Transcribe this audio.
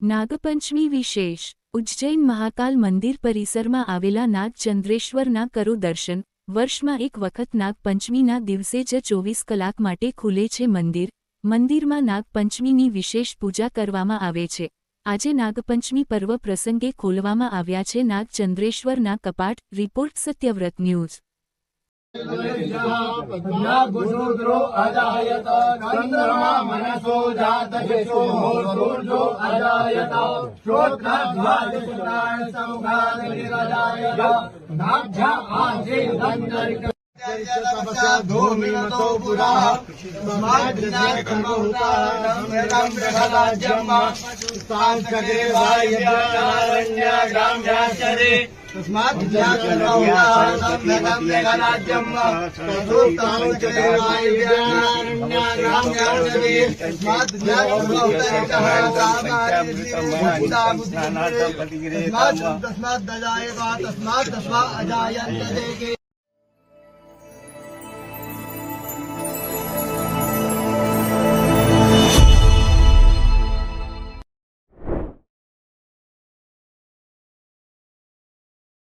નાગપંચમી વિશેષ ઉજ્જૈન મહાકાલ મંદિર પરિસરમાં આવેલા નાગચંદ્રેશ્વરના કરો દર્શન। વર્ષમાં એક વખત નાગપંચમીના દિવસે જ 24 કલાક માટે ખુલે છે મંદિર। મંદિરમાં નાગપંચમીની વિશેષ પૂજા કરવામાં આવે છે। આજે નાગપંચમી પર્વ પ્રસંગે ખોલવામાં આવ્યા છે નાગચંદ્રેશ્વરના કપાટ। Report Satyavrat news. गुरुद्रो अजायत चंद्रमा मनसो जात शिशो सूर्यो अजायत श्रोत्रध्वज सुतान संघात निरजायत नाभ्या आजे दंडरिक तपसा धूमिनतो पुराः स्माद्रिनाकमहुतानं प्रहलाद्यम् सांसगे वायव्यारण्याग्राम्याश्चरे तस्मात् तस्मात् अजायत